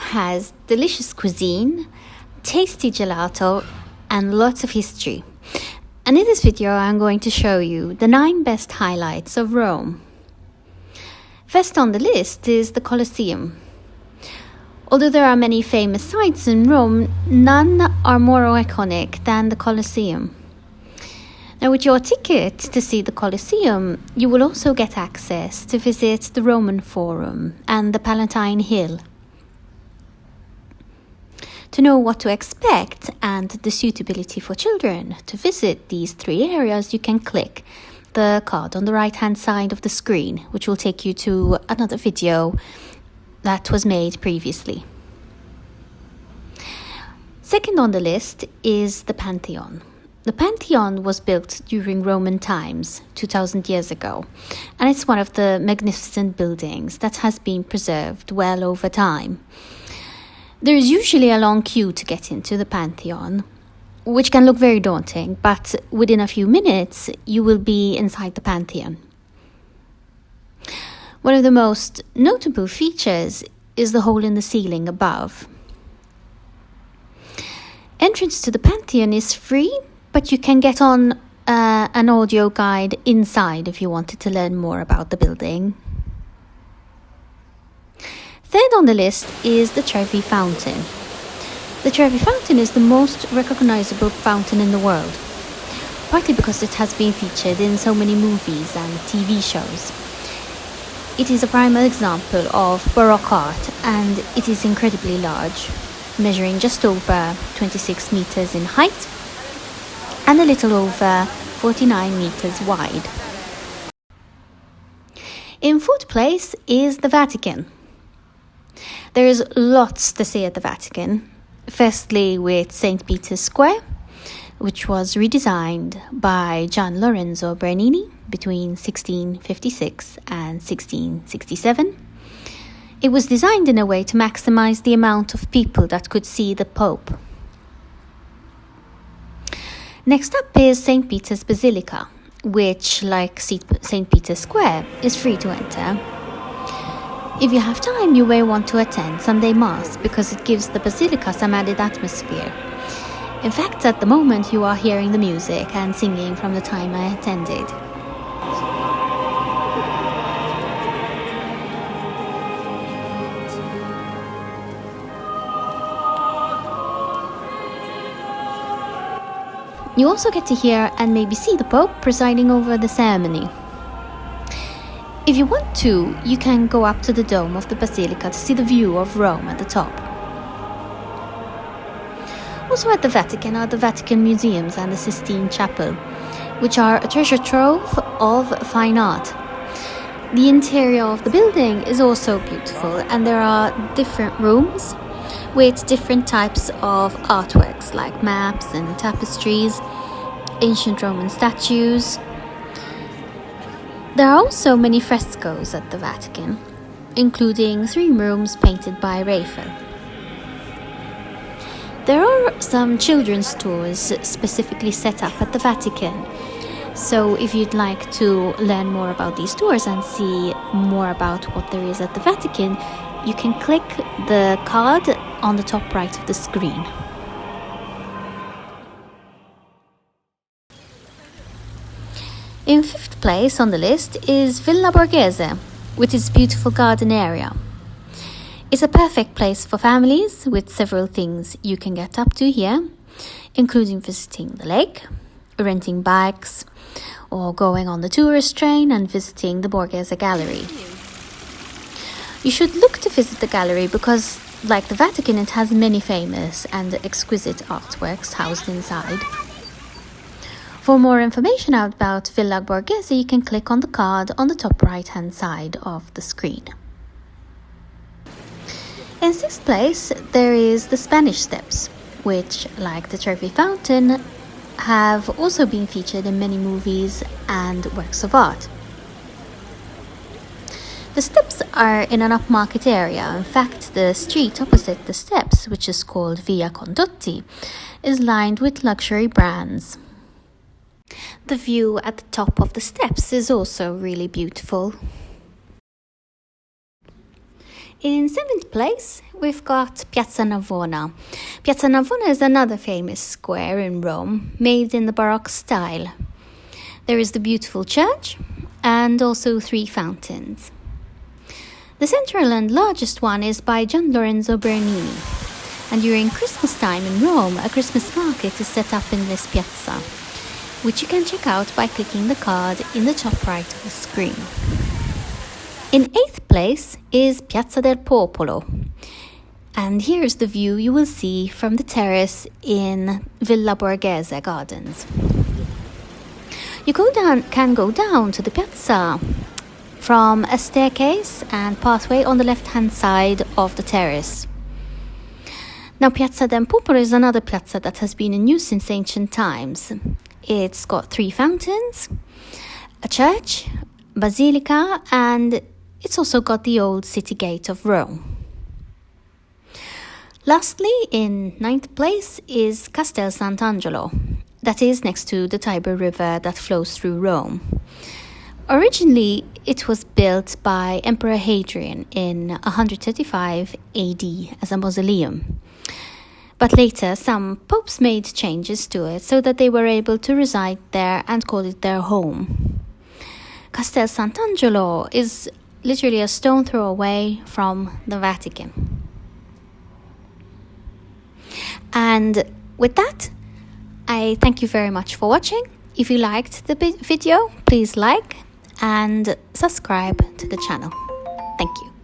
has delicious cuisine, tasty gelato, and lots of history. And in this video, I'm going to show you the 9 best highlights of Rome. First on the list is the Colosseum. Although there are many famous sites in Rome, none are more iconic than the Colosseum. Now, with your ticket to see the Colosseum, you will also get access to visit the Roman Forum and the Palatine Hill. To know what to expect and the suitability for children to visit these 3 areas, you can click the card on the right-hand side of the screen, which will take you to another video that was made previously. Second on the list is the Pantheon. The Pantheon was built during Roman times, 2000 years ago, and it's one of the magnificent buildings that has been preserved well over time. There is usually a long queue to get into the Pantheon, which can look very daunting, but within a few minutes you will be inside the Pantheon. One of the most notable features is the hole in the ceiling above. Entrance to the Pantheon is free, but you can get on an audio guide inside if you wanted to learn more about the building. Third on the list is the Trevi Fountain. The Trevi Fountain is the most recognizable fountain in the world, partly because it has been featured in so many movies and TV shows. It is a prime example of Baroque art, and it is incredibly large, measuring just over 26 meters in height and a little over 49 meters wide. In fourth place is the Vatican. There is lots to see at the Vatican. Firstly, with St. Peter's Square, which was redesigned by Gian Lorenzo Bernini between 1656 and 1667. It was designed in a way to maximize the amount of people that could see the Pope. Next up is St. Peter's Basilica, which, like St. Peter's Square, is free to enter. If you have time, you may want to attend Sunday Mass because it gives the Basilica some added atmosphere. In fact, at the moment you are hearing the music and singing from the time I attended. You also get to hear and maybe see the Pope presiding over the ceremony. If you want to, you can go up to the dome of the Basilica to see the view of Rome at the top. Also at the Vatican are the Vatican Museums and the Sistine Chapel, which are a treasure trove of fine art. The interior of the building is also beautiful, and there are different rooms with different types of artworks like maps and tapestries, ancient Roman statues. There are also many frescoes at the Vatican, including 3 rooms painted by Raphael. There are some children's tours specifically set up at the Vatican, so if you'd like to learn more about these tours and see more about what there is at the Vatican, you can click the card on the top right of the screen. In 5th place on the list is Villa Borghese, with its beautiful garden area. It's a perfect place for families with several things you can get up to here, including visiting the lake, renting bikes, or going on the tourist train and visiting the Borghese Gallery. You should look to visit the gallery because, like the Vatican, it has many famous and exquisite artworks housed inside. For more information about Villa Borghese, you can click on the card on the top right-hand side of the screen. In 6th place, there is the Spanish Steps, which, like the Trevi Fountain, have also been featured in many movies and works of art. The steps are in an upmarket area. In fact, the street opposite the steps, which is called Via Condotti, is lined with luxury brands. The view at the top of the steps is also really beautiful. In seventh place, we've got Piazza Navona. Piazza Navona is another famous square in Rome, made in the Baroque style. There is the beautiful church and also 3 fountains. The central and largest one is by Gian Lorenzo Bernini. And during Christmas time in Rome, a Christmas market is set up in this piazza, which you can check out by clicking the card in the top right of the screen. In 8th place is Piazza del Popolo. And here's the view you will see from the terrace in Villa Borghese Gardens. You can go down to the piazza from a staircase and pathway on the left-hand side of the terrace. Now, Piazza del Popolo is another piazza that has been in use since ancient times. It's got 3 fountains, a church, basilica, and it's also got the old city gate of Rome. Lastly, in 9th place is Castel Sant'Angelo, that is next to the Tiber River that flows through Rome. Originally, it was built by Emperor Hadrian in 135 AD as a mausoleum. But later, some popes made changes to it so that they were able to reside there and call it their home. Castel Sant'Angelo is literally a stone throw away from the Vatican. And with that, I thank you very much for watching. If you liked the video, please like and subscribe to the channel. Thank you.